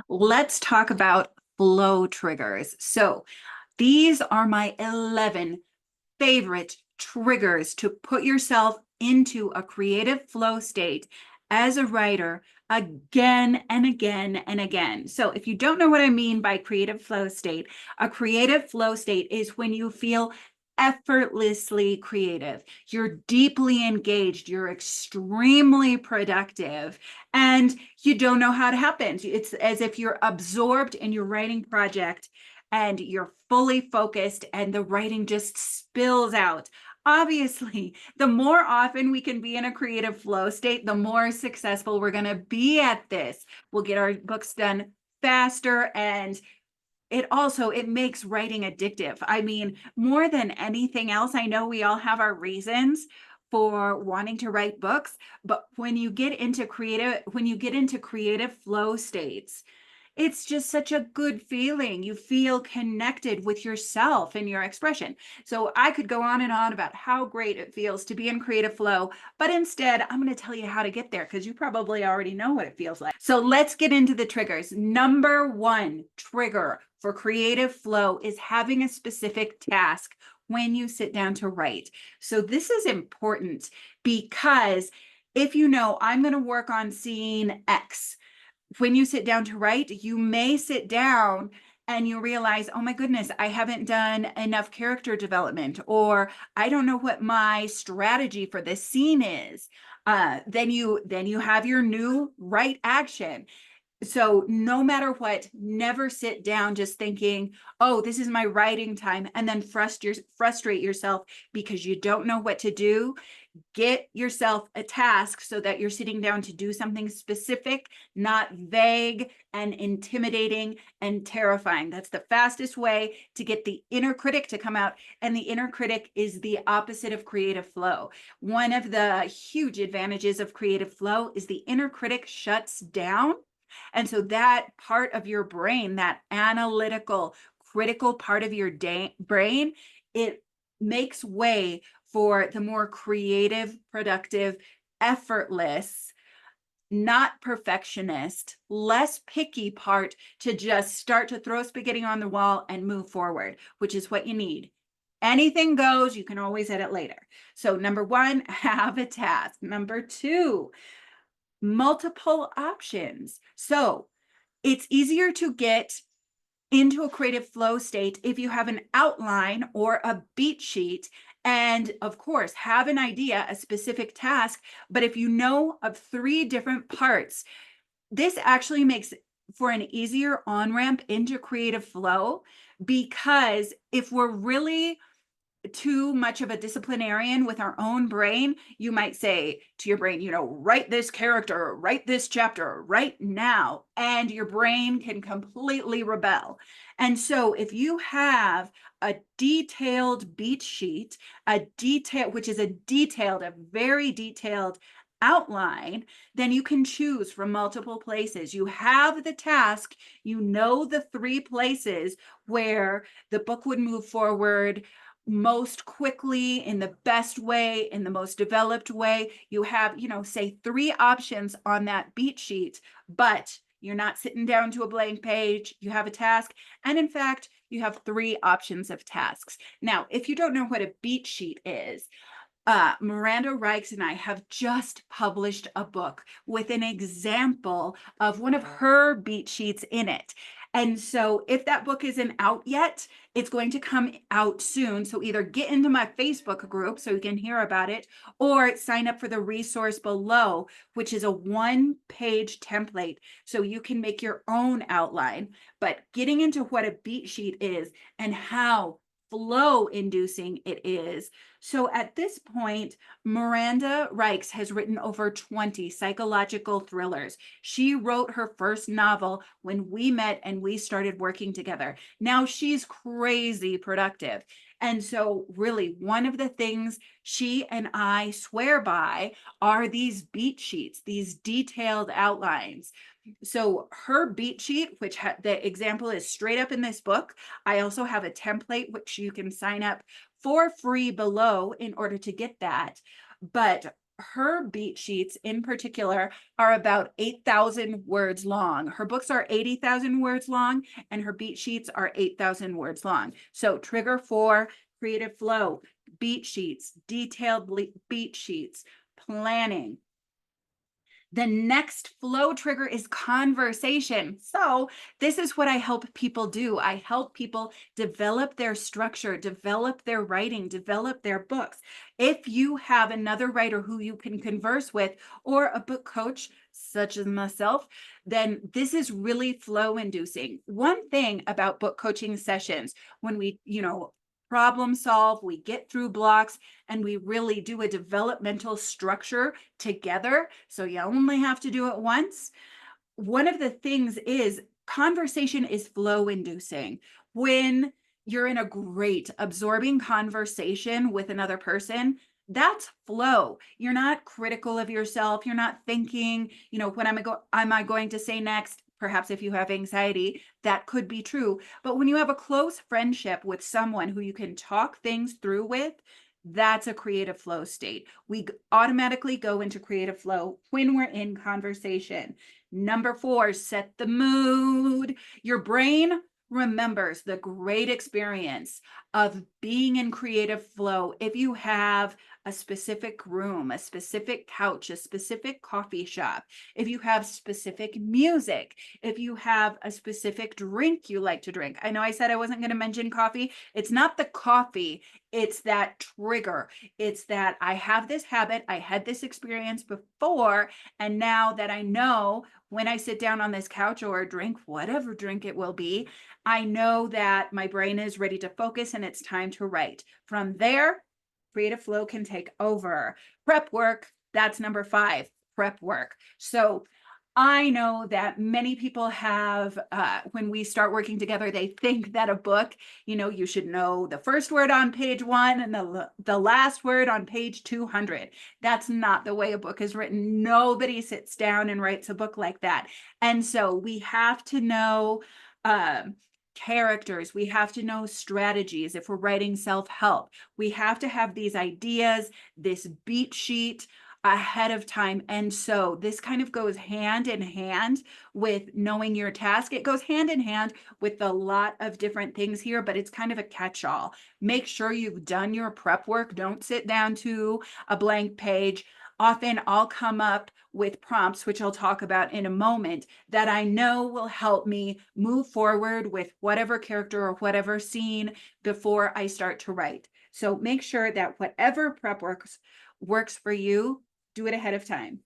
Let's talk about flow triggers. So these are my 11 favorite triggers to put yourself into a creative flow state as a writer again and again and again. So if you don't know what I mean by creative flow state, a creative flow state is when you feel effortlessly creative. You're deeply engaged, you're extremely productive, and you don't know how it happens. It's as if you're absorbed in your writing project and you're fully focused and the writing just spills out. Obviously, the more often we can be in a creative flow state, the more successful we're going to be at this. We'll get our books done faster, and it makes writing addictive. I mean, more than anything else, I know we all have our reasons for wanting to write books, but when you get into creative flow states, it's just such a good feeling. You feel connected with yourself and your expression. So I could go on and on about how great it feels to be in creative flow, but instead I'm going to tell you how to get there because you probably already know what it feels like. So let's get into the triggers. Number one trigger for creative flow is having a specific task when you sit down to write. So this is important because if you know, I'm going to work on scene X, when you sit down to write, you may sit down and you realize, oh my goodness, I haven't done enough character development, or I don't know what my strategy for this scene is. Then you have your new right action. So no matter what, never sit down just thinking, oh, this is my writing time, and then frustrate yourself because you don't know what to do. Get yourself a task so that you're sitting down to do something specific, not vague and intimidating and terrifying. That's the fastest way to get the inner critic to come out. And the inner critic is the opposite of creative flow. One of the huge advantages of creative flow is the inner critic shuts down. And so that part of your brain, that analytical, critical part of your brain, it makes way for the more creative, productive, effortless, not perfectionist, less picky part to just start to throw spaghetti on the wall and move forward, which is what you need. Anything goes, you can always edit later. So number one, have a task. Number two, multiple options. So it's easier to get into a creative flow state if you have an outline or a beat sheet, and of course have an idea, a specific task. But if you know of 3 different parts, this actually makes for an easier on-ramp into creative flow, because if we're really too much of a disciplinarian with our own brain, you might say to your brain, write this character, write this chapter right now, and your brain can completely rebel. And so if you have a detailed beat sheet, which is a very detailed outline, then you can choose from multiple places. You have the task, the 3 places where the book would move forward most quickly, in the best way, in the most developed way. You have, say 3 options on that beat sheet, but you're not sitting down to a blank page. You have a task. And in fact, you have 3 options of tasks. Now, if you don't know what a beat sheet is, Miranda Reichs and I have just published a book with an example of one of her beat sheets in it. And so if that book isn't out yet, it's going to come out soon. So either get into my Facebook group so you can hear about it, or sign up for the resource below, which is a 1-page template so you can make your own outline. But getting into what a beat sheet is and how flow inducing it is. So at this point, Miranda Reichs has written over 20 psychological thrillers. She wrote her first novel when we met and we started working together. Now she's crazy productive. And so really one of the things she and I swear by are these beat sheets, these detailed outlines. So her beat sheet, which the example is straight up in this book. I also have a template which you can sign up for free below in order to get that. But her beat sheets in particular are about 8,000 words long. Her books are 80,000 words long, and her beat sheets are 8,000 words long. So trigger 4, creative flow, beat sheets, detailed beat sheets, planning. The next flow trigger is conversation. So this is what I help people do. I help people develop their structure, develop their writing, develop their books. If you have another writer who you can converse with, or a book coach such as myself, then this is really flow inducing. One thing about book coaching sessions, when we, problem solve, we get through blocks, and we really do a developmental structure together. So you only have to do it once. One of the things is conversation is flow inducing. When you're in a great absorbing conversation with another person, that's flow. You're not critical of yourself. You're not thinking, what am I going to say next? Perhaps if you have anxiety, that could be true. But when you have a close friendship with someone who you can talk things through with, that's a creative flow state. We automatically go into creative flow when we're in conversation. Number 4, set the mood. Your brain remembers the great experience of being in creative flow if you have a specific room, a specific couch, a specific coffee shop, if you have specific music, if you have a specific drink you like to drink. I know I said I wasn't going to mention coffee. It's not the coffee, it's that trigger. It's that I have this habit, I had this experience before, and now that I know when I sit down on this couch or drink, whatever drink it will be, I know that my brain is ready to focus and it's time to write. From there, creative flow can take over. Prep work, that's number 5, prep work. So I know that many people have, when we start working together, they think that a book, you should know the first word on page 1 and the last word on page 200. That's not the way a book is written. Nobody sits down and writes a book like that. And so we have to know characters. We have to know strategies. If we're writing self-help, we have to have these ideas, this beat sheet ahead of time. And so this kind of goes hand in hand with knowing your task. It goes hand in hand with a lot of different things here, but it's kind of a catch-all. Make sure you've done your prep work. Don't sit down to a blank page. Often I'll come up with prompts, which I'll talk about in a moment, that I know will help me move forward with whatever character or whatever scene before I start to write. So make sure that whatever prep works for you, do it ahead of time.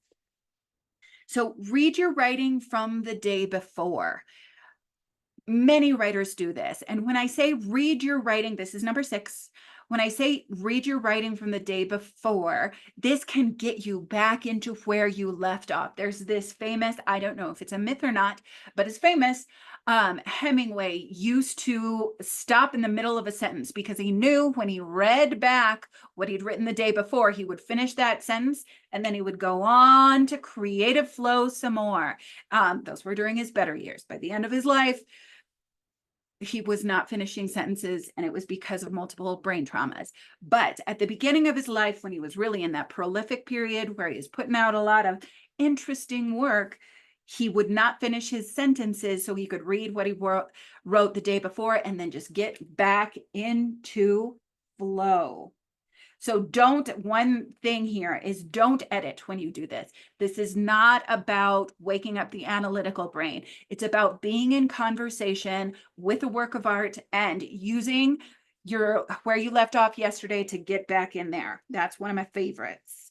So read your writing from the day before. Many writers do this. And when I say read your writing, this is number 6. When I say read your writing from the day before, this can get you back into where you left off. There's this famous, I don't know if it's a myth or not, but it's famous. Hemingway used to stop in the middle of a sentence because he knew when he read back what he'd written the day before, he would finish that sentence and then he would go on to creative flow some more. Those were during his better years. By the end of his life, he was not finishing sentences, and it was because of multiple brain traumas. But at the beginning of his life, when he was really in that prolific period where he was putting out a lot of interesting work, he would not finish his sentences so he could read what he wrote the day before and then just get back into flow. So one thing here is don't edit when you do this. This is not about waking up the analytical brain. It's about being in conversation with a work of art and using where you left off yesterday to get back in there. That's one of my favorites.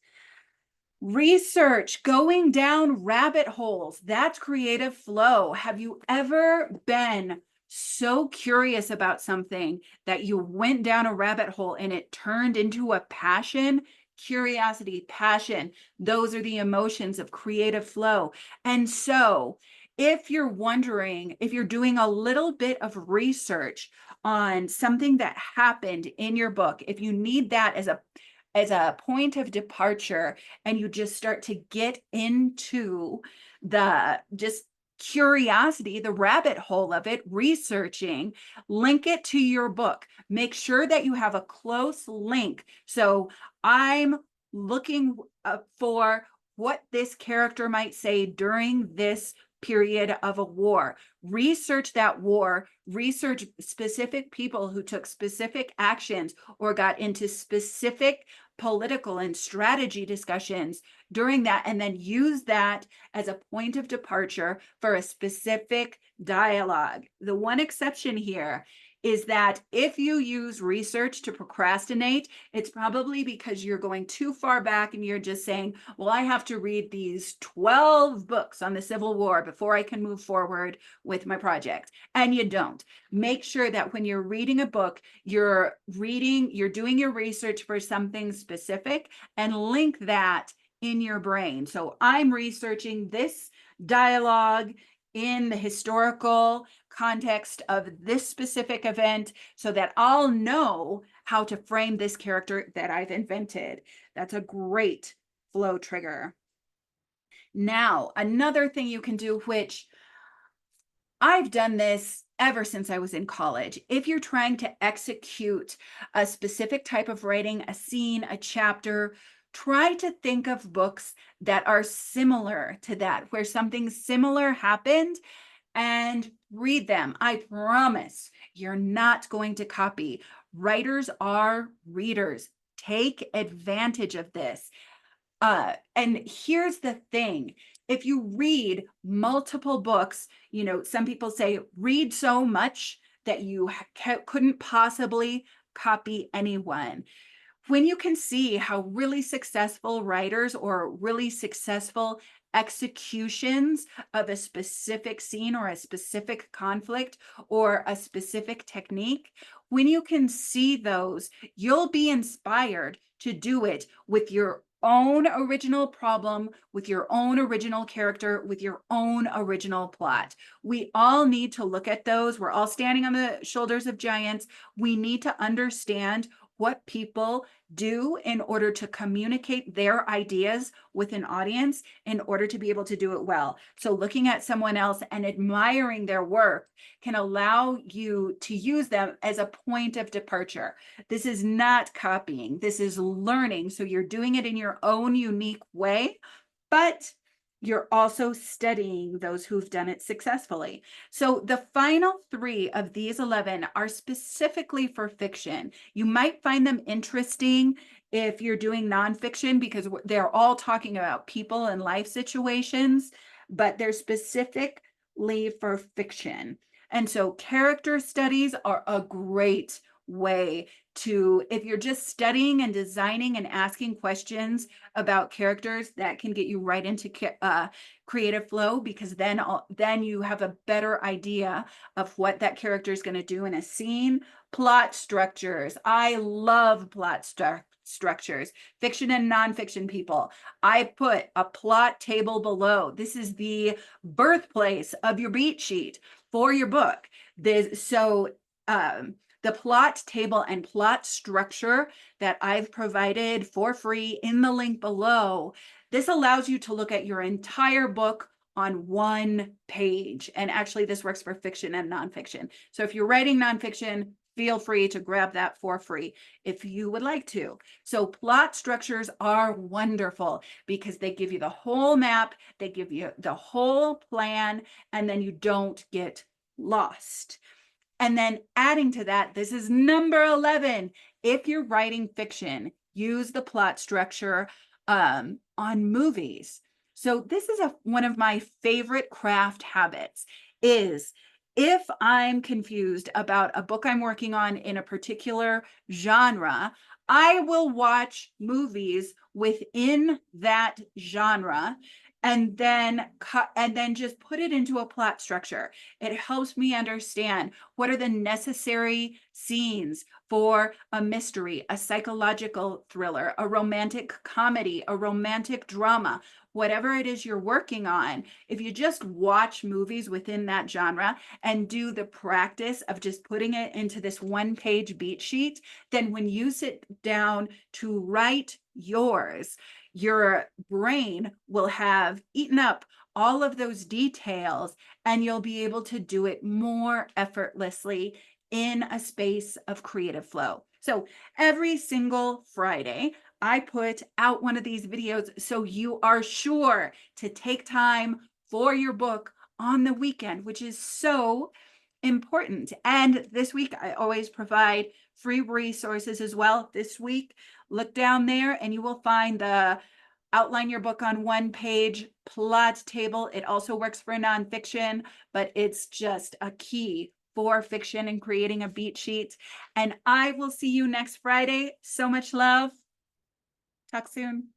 Research, going down rabbit holes. That's creative flow. Have you ever been so curious about something that you went down a rabbit hole and it turned into a passion? Curiosity, passion, those are the emotions of creative flow. And so if you're wondering, if you're doing a little bit of research on something that happened in your book, if you need that as a point of departure, and you just start to get into the just curiosity, the rabbit hole of it, researching, link it to your book. Make sure that you have a close link. So I'm looking for what this character might say during this period of a war. Research that war, research specific people who took specific actions or got into specific political and strategy discussions during that, and then use that as a point of departure for a specific dialogue. The one exception here is that if you use research to procrastinate, it's probably because you're going too far back and you're just saying, well, I have to read these 12 books on the Civil War before I can move forward with my project. And you don't. Make sure that when you're reading a book, you're doing your research for something specific and link that in your brain. So I'm researching this dialogue in the historical context of this specific event so that I'll know how to frame this character that I've invented. That's a great flow trigger. Now, another thing you can do, which I've done this ever since I was in college. If you're trying to execute a specific type of writing, a scene, a chapter, try to think of books that are similar to that, where something similar happened, and read them. I promise you're not going to copy. Writers are readers. Take advantage of this. And here's the thing. If you read multiple books, some people say read so much that you couldn't possibly copy anyone. When you can see how really successful writers or really successful executions of a specific scene or a specific conflict or a specific technique, when you can see those, you'll be inspired to do it with your own original problem, with your own original character, with your own original plot. We all need to look at those. We're all standing on the shoulders of giants. We need to understand what people do in order to communicate their ideas with an audience in order to be able to do it well. So looking at someone else and admiring their work can allow you to use them as a point of departure. This is not copying. This is learning. So you're doing it in your own unique way, but you're also studying those who've done it successfully. So the final 3 of these 11 are specifically for fiction. You might find them interesting if you're doing nonfiction because they're all talking about people and life situations, but they're specifically for fiction. And so character studies are a great way to, if you're just studying and designing and asking questions about characters, that can get you right into creative flow, because then you have a better idea of what that character is going to do in a scene. Plot structures. I love plot structures. Fiction and nonfiction people. I put a plot table below. This is the birthplace of your beat sheet for your book. The plot table and plot structure that I've provided for free in the link below, this allows you to look at your entire book on one page. And actually, this works for fiction and nonfiction. So if you're writing nonfiction, feel free to grab that for free if you would like to. So plot structures are wonderful because they give you the whole map, they give you the whole plan, and then you don't get lost. And then adding to that, this is number 11. If you're writing fiction, use the plot structure on movies. So this is one of my favorite craft habits is if I'm confused about a book I'm working on in a particular genre, I will watch movies within that genre and then just put it into a plot structure. It helps me understand what are the necessary scenes for a mystery, a psychological thriller, a romantic comedy, a romantic drama, whatever it is you're working on. If you just watch movies within that genre and do the practice of just putting it into this one-page beat sheet, then when you sit down to write yours, your brain will have eaten up all of those details and you'll be able to do it more effortlessly in a space of creative flow. So every single Friday, I put out one of these videos so you are sure to take time for your book on the weekend, which is so important. And this week, I always provide free resources as well. This week, look down there and you will find the outline your book on one page plot table. It also works for nonfiction, but it's just a key for fiction and creating a beat sheet. And I will see you next Friday. So much love. Talk soon.